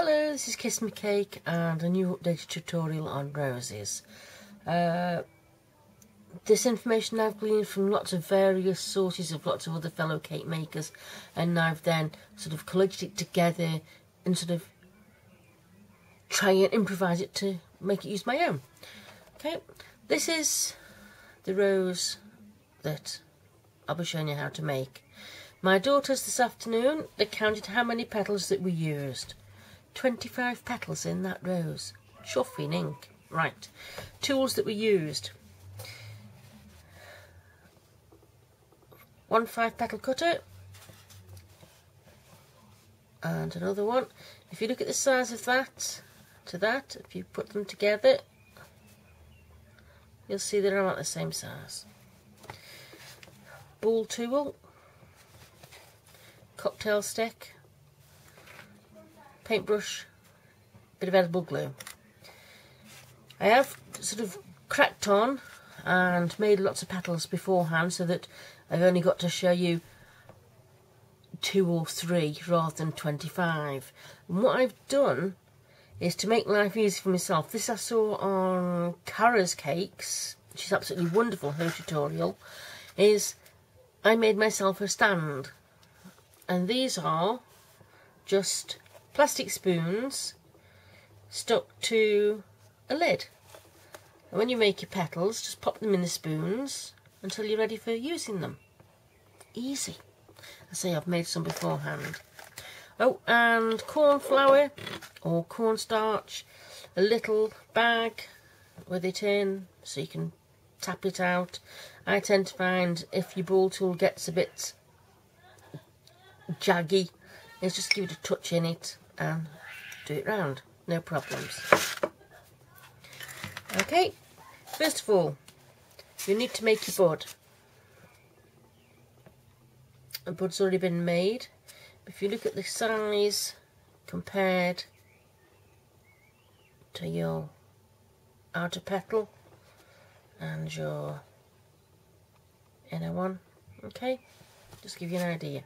Hello, this is Kiss Me Cake and a new updated tutorial on roses. This information I've gleaned from lots of various sources of lots of other fellow cake makers, and I've then sort of collated it together and sort of try and improvise it to make it use my own. Okay, this is the rose that I'll be showing you how to make. My daughters this afternoon, they counted how many petals that we used. 25 petals in that rose. Chuffing ink. Right. Tools that we used. 1 5-petal cutter. And another one. If you look at the size of that to that, if you put them together, you'll see they're about the same size. Ball tool. Cocktail stick. Paintbrush, bit of edible glue. I have sort of cracked on and made lots of petals beforehand so that I've only got to show you 2 or 3 rather than 25. And what I've done is to make life easy for myself. This I saw on Cara's Cakes, she's absolutely wonderful, her tutorial, is I made myself a stand. And these are just plastic spoons stuck to a lid. And when you make your petals, just pop them in the spoons until you're ready for using them. Easy. I say I've made some beforehand. Oh, and corn flour or cornstarch, a little bag with it in so you can tap it out. I tend to find if your ball tool gets a bit jaggy, is just give it a touch in it and do it round, no problems. Okay, first of all, you need to make your bud. The bud's already been made. If you look at the size compared to your outer petal and your inner one, okay, just give you an idea.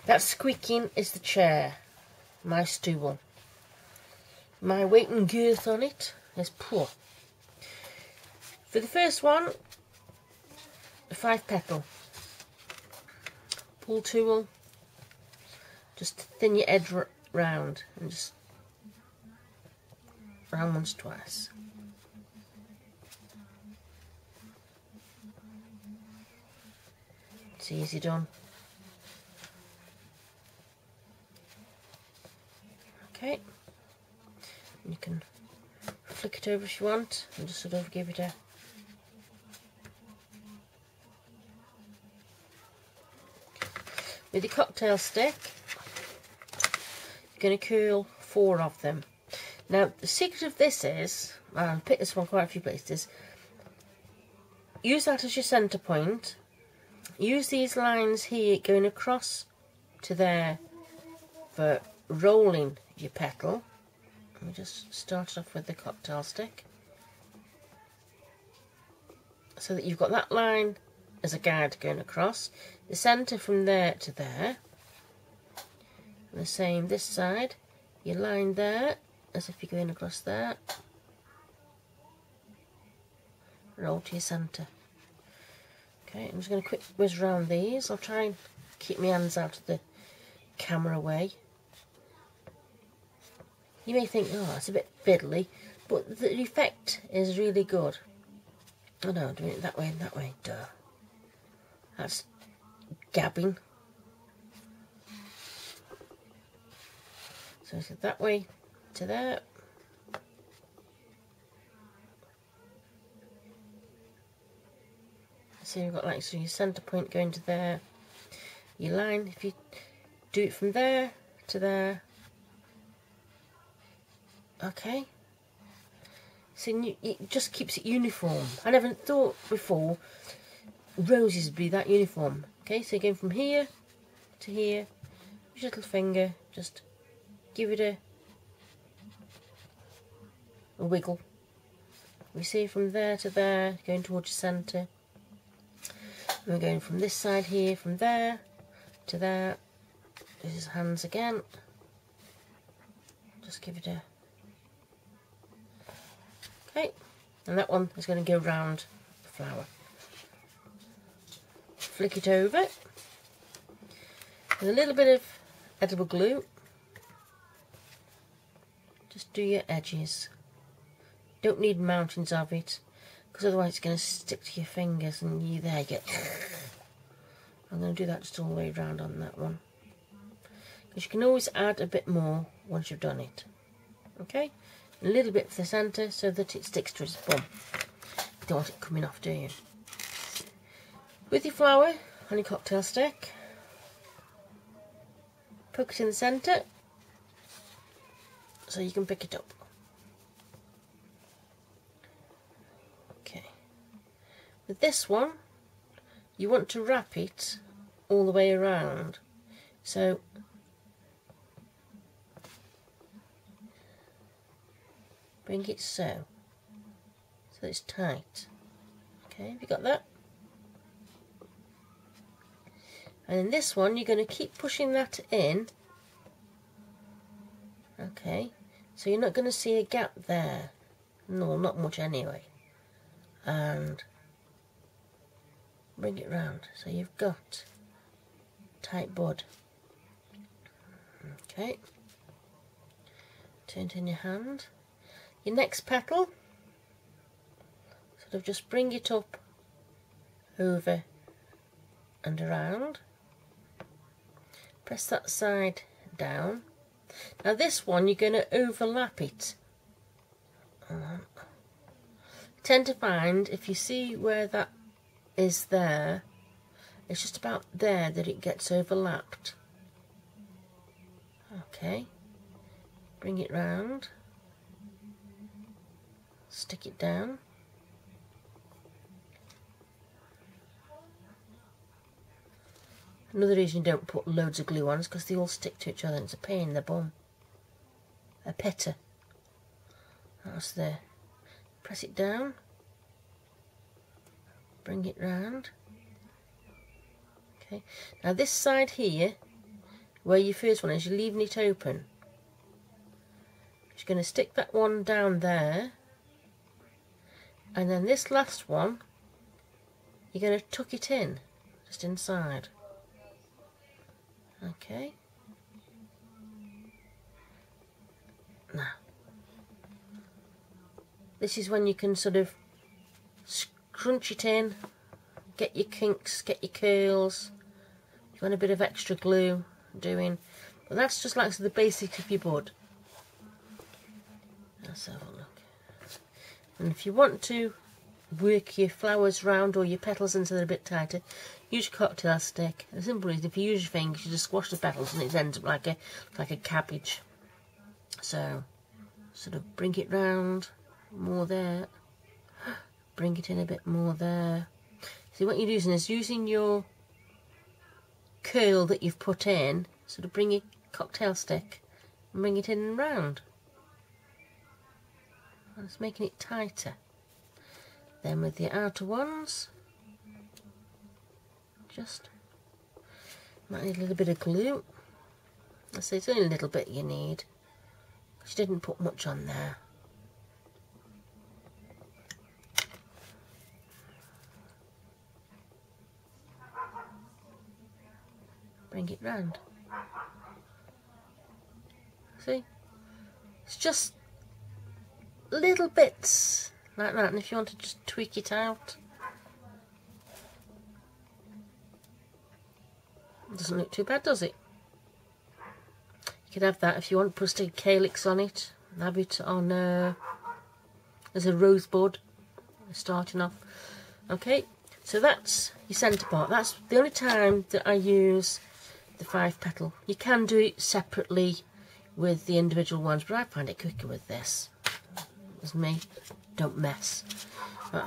That squeaking is the chair, my stool. My weight and girth on it is poor. For the first one, a 5-petal. Pull tool, just thin your edge round and just round once, twice. It's easy done. Okay, you can flick it over if you want and just sort of give it a with your cocktail stick. You're going to curl 4 of them. Now the secret of this is, I've picked this one quite a few places, use that as your centre point, use these lines here going across to there for rolling your petal. We just start off with the cocktail stick so that you've got that line as a guide going across, the centre from there to there, and the same this side, your line there as if you're going across there, roll to your centre. Okay, I'm just going to quick whiz around these. I'll try and keep my hands out of the camera way. You may think, oh, it's a bit fiddly, but the effect is really good. Oh no, doing it that way and that way, duh. That's gabbing. So it's that way to there. So you've got like so your centre point going to there. Your line, if you do it from there to there. Okay, so it just keeps it uniform. I never thought before roses would be that uniform. Okay, so going from here to here, with your little finger, just give it a wiggle. We see from there to there, going towards your centre. And we're going from this side here, from there to there, This is hands again. Just give it a... Okay, and that one is going to go round the flower. Flick it over with a little bit of edible glue. Just do your edges. Don't need mountains of it, because otherwise it's going to stick to your fingers and you there get... I'm going to do that just all the way around on that one. Because you can always add a bit more once you've done it. Okay? A little bit for the centre so that it sticks to its bum. You don't want it coming off, do you? With your flower on your cocktail stick, poke it in the centre so you can pick it up. Okay. With this one, you want to wrap it all the way around. So bring it so it's tight. Okay, have you got that? And in this one, you're going to keep pushing that in. Okay, so you're not going to see a gap there. No, not much anyway. And bring it round so you've got tight bud. Okay, turn it in your hand. Your next petal, sort of just bring it up, over and around. Press that side down. Now this one, you're going to overlap it. I tend to find if you see where that is there, it's just about there that it gets overlapped. Okay, bring it round. Stick it down. Another reason you don't put loads of glue on is because they all stick to each other and it's a pain in the bum. A petter. That's there. Press it down. Bring it round. Okay. Now this side here, where your first one is, you're leaving it open. You're going to stick that one down there. And then this last one, you're going to tuck it in, just inside. Okay. Now, this is when you can sort of scrunch it in, get your kinks, get your curls. You want a bit of extra glue doing, but that's just like the basics of your bud. Let's have a look. And if you want to work your flowers round or your petals in so they're a bit tighter, use your cocktail stick. The simple reason, if you use your fingers, you just squash the petals and it ends up like a cabbage. So, sort of bring it round, more there, bring it in a bit more there. See, what you're using is using your curl that you've put in, sort of bring your cocktail stick and bring it in and round. And it's making it tighter. Then with the outer ones, just might need a little bit of glue. I say it's only a little bit you need, because you didn't put much on there. Bring it round. See? It's just little bits like that, and if you want to just tweak it out, it doesn't look too bad, does it? You could have that if you want to put a calyx on it, and have it on as a rosebud starting off. Okay, so that's your centre part. That's the only time that I use the 5 petal. You can do it separately with the individual ones, but I find it quicker with this. As me, don't mess. Right,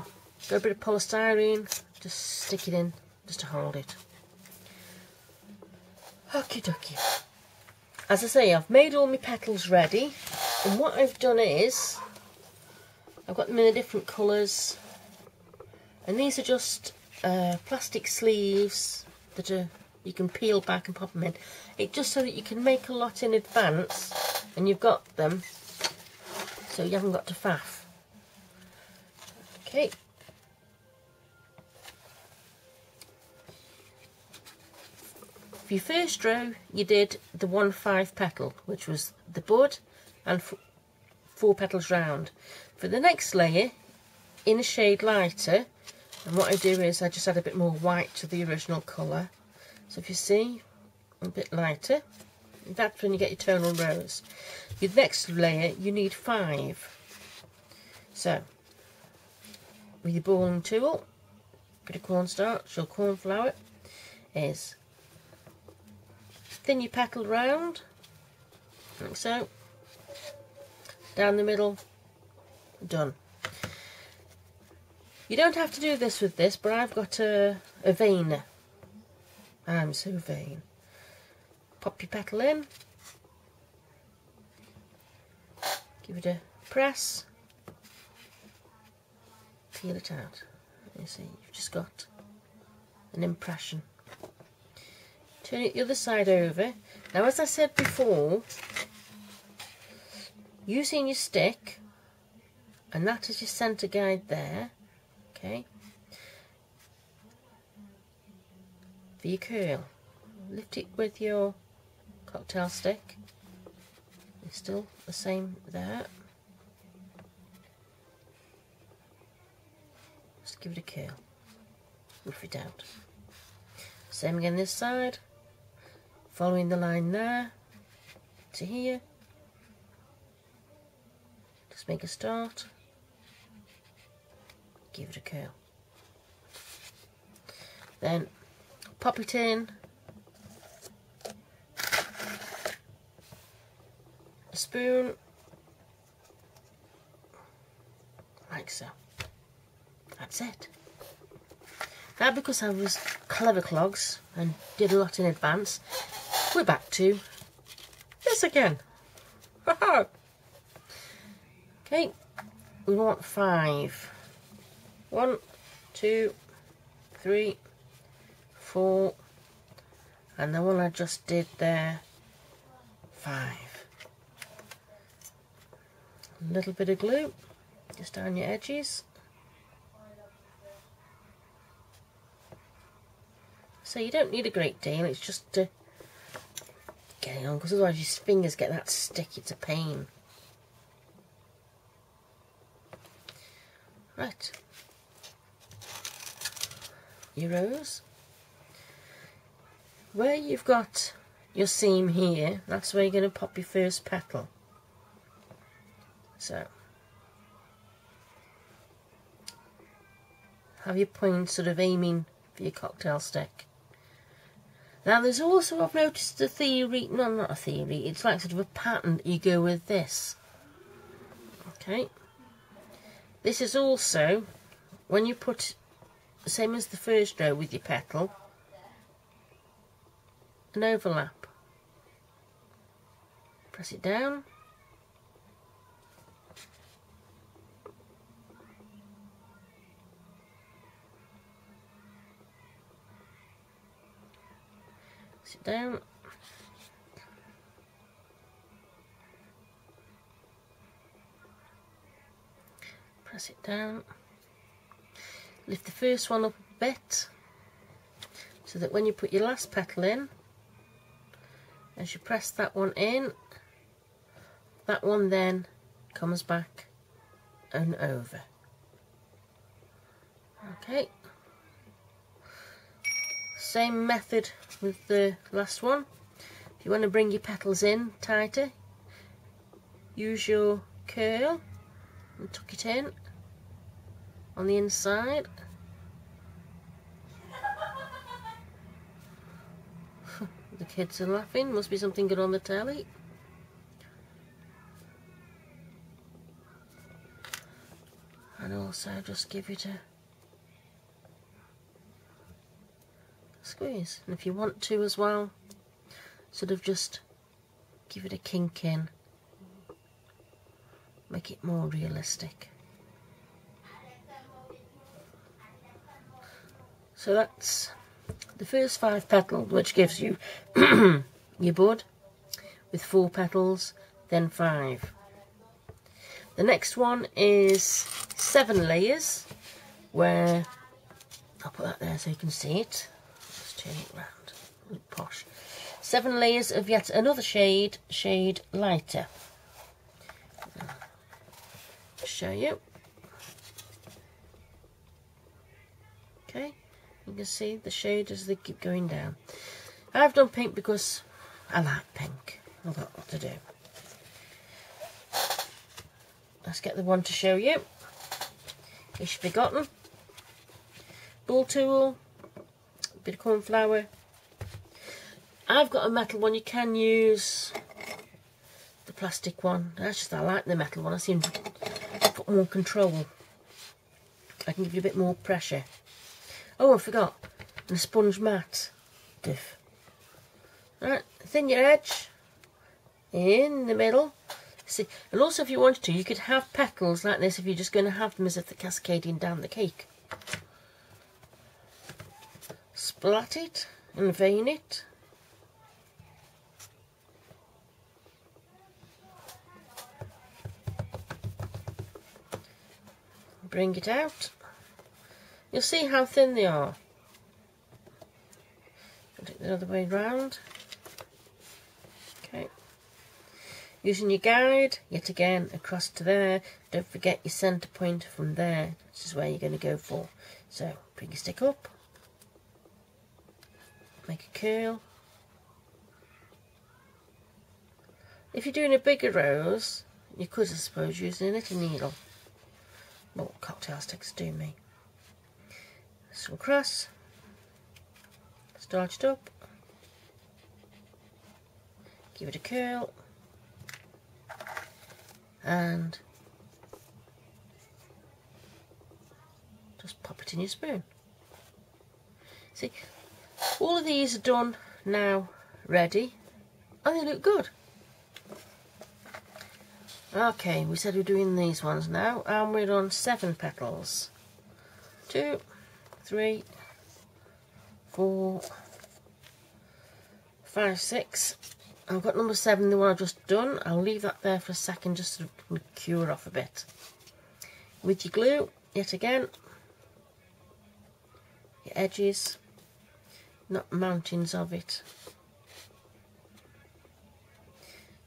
got a bit of polystyrene, just stick it in, just to hold it. Okie dokie. As I say, I've made all my petals ready, and what I've done is, I've got them in the different colours, and these are just plastic sleeves that are you can peel back and pop them in. It's just so that you can make a lot in advance and you've got them, so you haven't got to faff. Okay. For your first row, you did the 1-5 petal, which was the bud, and 4 petals round. For the next layer, in a shade lighter, and what I do is I just add a bit more white to the original colour. So if you see, a bit lighter, that's when you get your tonal rows. Your next layer, you need 5. So, with your balling tool, bit of cornstarch or cornflour, is thin your petal round, like so, down the middle, done. You don't have to do this with this, but I've got a veiner. I'm so vain. Pop your petal in, give it a press, peel it out. You see, you've just got an impression. Turn it the other side over. Now, as I said before, using your stick, and that is your centre guide there, okay, for your curl. Lift it with your cocktail stick. It's still the same there. Just give it a curl. Rough it out. Same again this side. Following the line there to here. Just make a start. Give it a curl. Then pop it in. A spoon. Like so. That's it. Now, because I was clever clogs and did a lot in advance, we're back to this again. Okay, we want 5. 1, 2, 3, 4, and the one I just did there, 5. A little bit of glue just down your edges. So you don't need a great deal, it's just to get it on, because otherwise your fingers get that stick, it's a pain. Right. Your rows. Where you've got your seam here, that's where you're going to pop your first petal. So, have your point sort of aiming for your cocktail stick. Now there's also, I've noticed a theory, no, not a theory, it's like sort of a pattern that you go with this. Okay. This is also, when you put, same as the first row with your petal, an overlap. Press it down. Sit down. Press it down. Lift the first one up a bit so that when you put your last petal in, as you press that one in, that one then comes back and over. Okay. Same method with the last one. If you want to bring your petals in tighter, use your curl and tuck it in on the inside. The kids are laughing, must be something good on the telly. And also just give it a squeeze, and if you want to as well, sort of just give it a kink in, make it more realistic. So that's the first 5 petals, which gives you your bud with 4 petals, then 5. The next one is 7 layers, where I'll put that there so you can see it. Let's turn it round. Look posh. 7 layers of yet another shade lighter. I'll show you. Okay, you can see the shade as they keep going down. I've done pink because I like pink. I've got what to do. Let's get the one to show you. In case you've forgotten. Ball tool, a bit of corn flour. I've got a metal one. You can use the plastic one. I like the metal one. I seem to put more control. I can give you a bit more pressure. Oh, I forgot. And a sponge mat. Diff. Right, thin your edge. In the middle. See, and also if you wanted to, you could have petals like this if you're just going to have them as if they're cascading down the cake. Splat it and vein it. Bring it out. You'll see how thin they are. Put it the other way round. Okay. Using your guide, yet again, across to there. Don't forget your centre point from there. This is where you're going to go for. So, bring your stick up. Make a curl. If you're doing a bigger rose, you could, I suppose, use a knitting needle. Well, cocktail sticks do me. So across. Starch it up. Give it a curl. And just pop it in your spoon. See, all of these are done now, ready, and they look good. Okay, we said we're doing these ones now, and we're on 7 petals. 2, 3, 4, 5, 6. I've got number 7, the one I've just done. I'll leave that there for a second just to cure off a bit. With your glue, yet again, your edges, not mountains of it,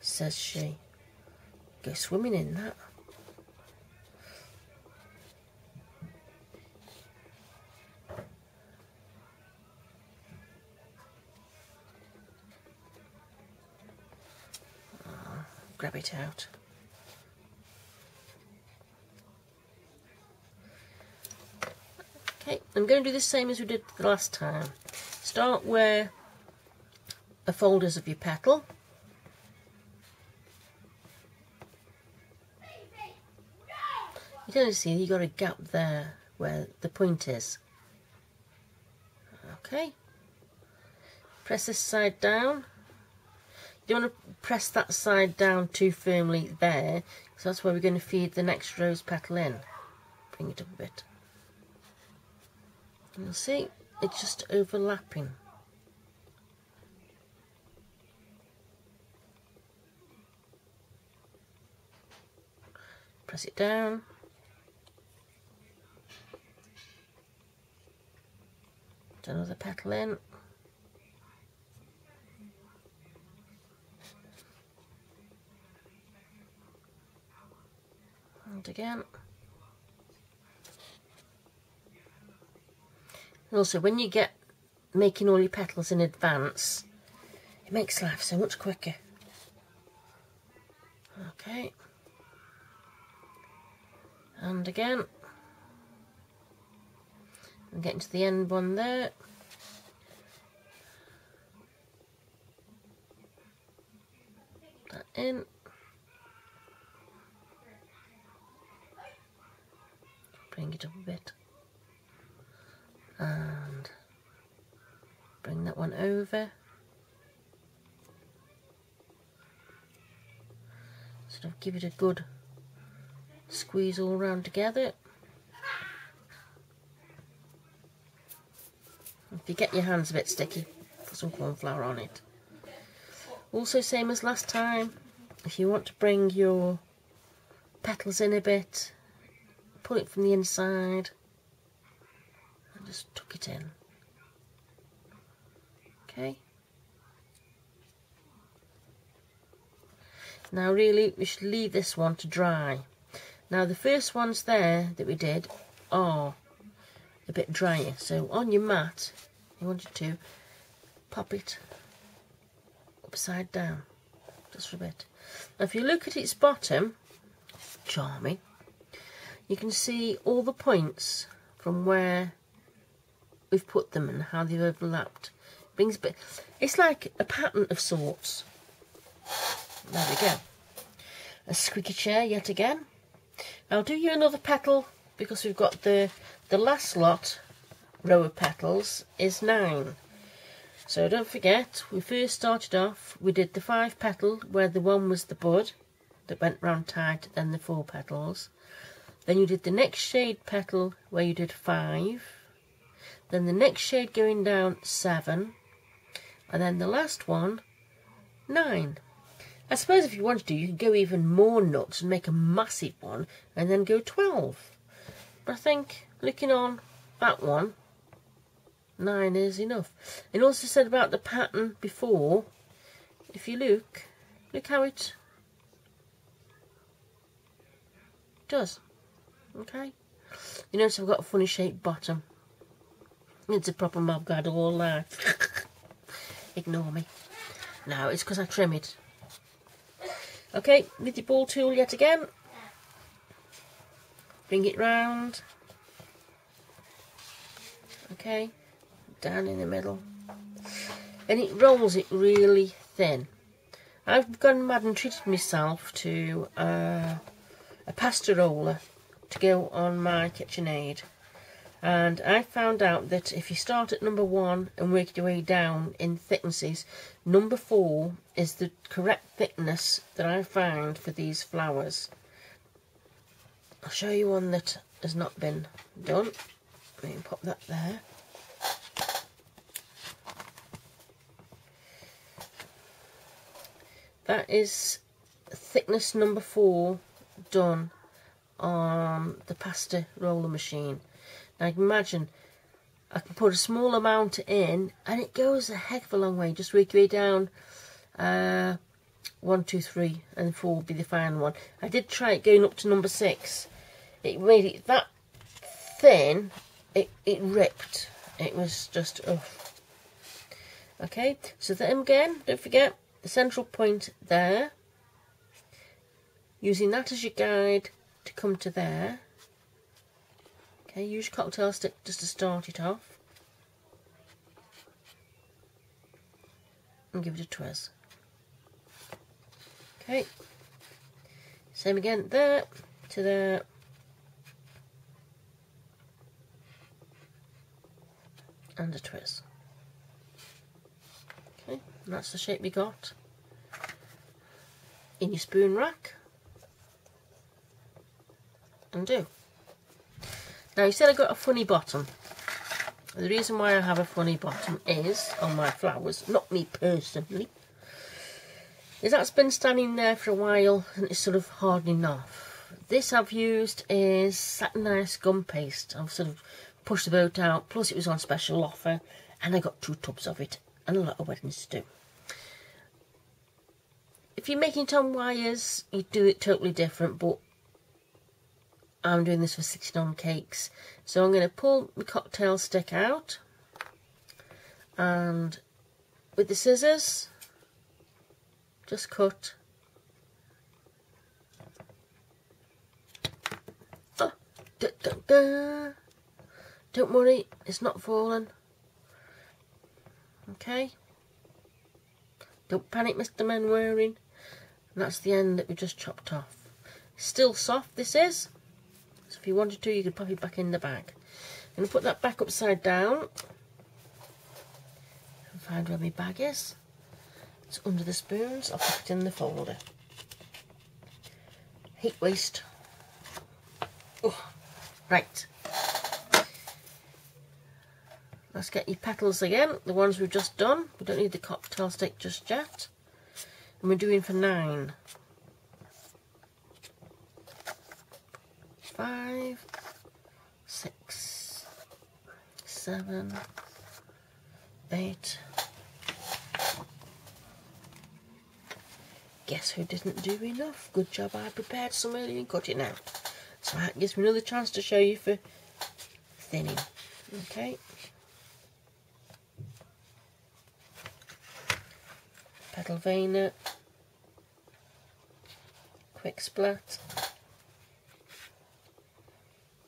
says she. Go swimming in that. Grab it out. Okay, I'm going to do the same as we did the last time. Start where the folders of your petal. You can see you got a gap there where the point is. Okay. Press this side down. You don't want to press that side down too firmly there, because that's where we're going to feed the next rose petal in. Bring it up a bit. You'll see it's just overlapping. Press it down. Put another petal in. And again. And also, when you get making all your petals in advance, it makes life so much quicker. Okay. And again. I'm getting to the end one there. Put that in. Bring it up a bit. And bring that one over. Sort of give it a good squeeze all around together. If you get your hands a bit sticky, put some corn flour on it. Also, same as last time, if you want to bring your petals in a bit, pull it from the inside and just tuck it in. Okay. Now really we should leave this one to dry. Now the first ones there that we did are a bit drier, so on your mat you want to pop it upside down just for a bit. Now if you look at its bottom, charming, you can see all the points from where we've put them and how they've overlapped. Brings a bit, it's like a pattern of sorts. There we go. A squeaky chair yet again. I'll do you another petal because we've got the last lot row of petals is 9. So don't forget, we first started off, we did the 5 petal where the one was the bud that went round tight, then the 4 petals. Then you did the next shade petal where you did 5. Then the next shade going down 7. And then the last one 9. I suppose if you wanted to, you could go even more nuts and make a massive one and then go 12. But I think, looking on that one, 9 is enough. And also said about the pattern before, if you look how it does. Okay? You notice I've got a funny shaped bottom. It's a proper mob guard all that. Ignore me. No, it's because I trim it. Okay, with your ball tool yet again, bring it round, okay, down in the middle, and it rolls it really thin. I've gone mad and treated myself to a pasta roller to go on my KitchenAid, and I found out that if you start at number 1 and work your way down in thicknesses, number 4 is the correct thickness that I found for these flowers. I'll show you one that has not been done. Let me pop that there. That is thickness number 4 done on the pasta roller machine. Now you can imagine I can put a small amount in and it goes a heck of a long way. Just work your way down 1, 2, 3 and 4 will be the final one. I did try it going up to number 6. It made it that thin, it ripped. It was just, oh. Okay, so then again, don't forget the central point there. Using that as your guide to come to there. Okay, use your cocktail stick just to start it off. And give it a twist. Okay. Same again, there to there. And a twist. Okay, and that's the shape we got in your spoon rack. And do. Now you said I got a funny bottom. The reason why I have a funny bottom is, on my flowers, not me personally, is that's been standing there for a while and it's sort of hardening off. This I've used is satin ice gum paste. I've sort of pushed the boat out, plus it was on special offer and I got 2 tubs of it and a lot of weddings to do. If you're making it on wires, you do it totally different, but I'm doing this for 16 cakes. So I'm going to pull the cocktail stick out and with the scissors just cut. Oh, da, da, da. Don't worry, it's not falling. Okay. Don't panic, Mr. Manwaring. And that's the end that we just chopped off. Still soft, this is. So if you wanted to, you could pop it back in the bag. I'm going to put that back upside down. And find where my bag is. It's under the spoons. I'll put it in the folder. Heat waste. Oh, right. let's get your petals again, the ones we've just done. We don't need the cocktail stick just yet. And we're doing for 9. 5, 6, 7, 8. Guess who didn't do enough? Good job, I prepared some earlier and cut it out. So that gives me another chance to show you for thinning. Okay. Petal veiner. Quick splat.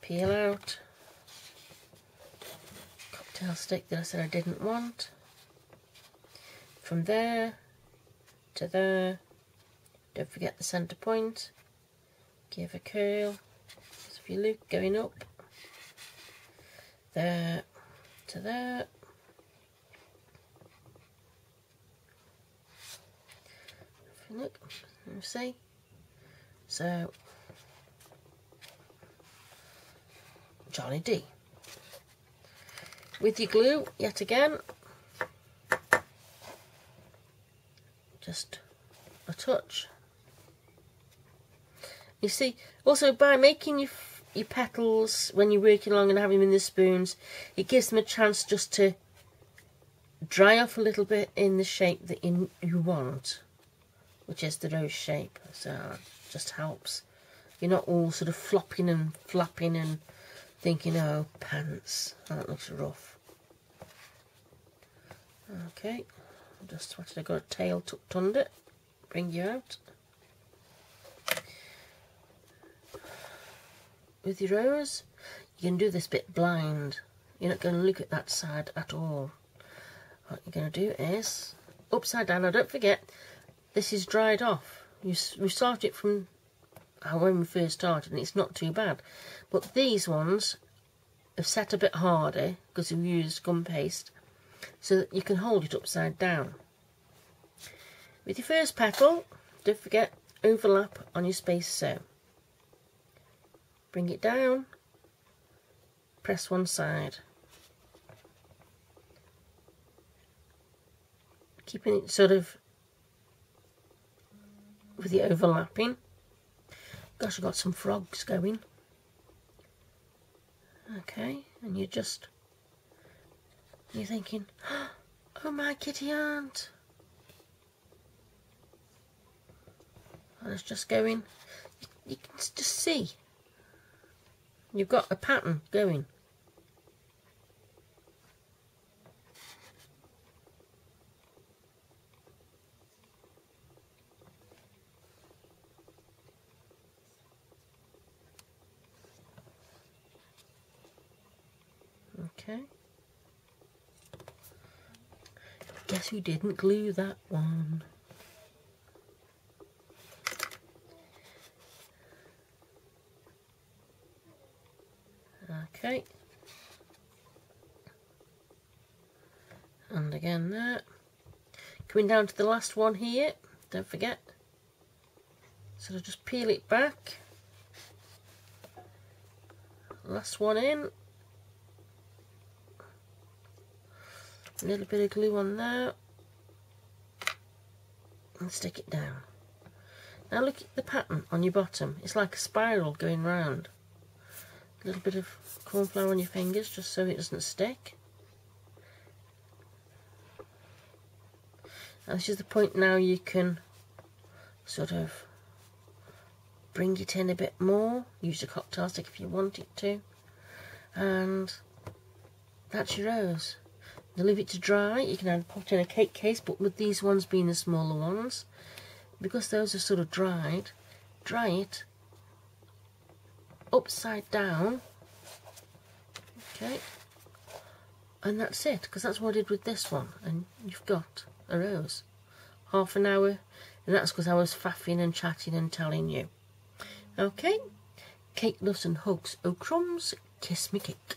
Peel out. Cocktail stick that I said I didn't want. From there to there. Don't forget the centre point. Give a curl. So if you look, going up. There to there. If you look, you see. So, Johnny D. With your glue, yet again, just a touch. You see, also by making your petals when you're working along and having them in the spoons, it gives them a chance just to dry off a little bit in the shape that you want, which is the rose shape. So it just helps. You're not all sort of flopping and flapping and thinking, oh, pants, that looks rough. Okay, just what I got a tail tucked under it. Bring you out. With your rose, you can do this bit blind. You're not going to look at that side at all. What you're going to do is upside down. Now don't forget, this is dried off. We start it from when we first started, and it's not too bad. But these ones have set a bit harder because we've used gum paste, so that you can hold it upside down. With your first petal, don't forget, overlap on your space so. Bring it down, press one side. Keeping it sort of with the overlapping. Gosh, I've got some frogs going. Okay, and you're thinking, oh my kitty aunt. And it's just going, you can just see. You've got a pattern going. Okay. Guess who didn't glue that one? Okay. And again there. Coming down to the last one here, don't forget. So I'll just peel it back. Last one in. A little bit of glue on there. And stick it down. Now look at the pattern on your bottom. It's like a spiral going round. A little bit of corn flour on your fingers just so it doesn't stick. And this is the point now you can sort of bring it in a bit more. Use a cocktail stick if you want it to. And that's your rose. You leave it to dry. You can put it in a cake case, but with these ones being the smaller ones, because those are sort of dried, dry it upside down. Okay, and that's it, because that's what I did with this one, and you've got a rose. Half an hour, and that's because I was faffing and chatting and telling you. Okay, cake, loves and hugs, oh crumbs, kiss me cake.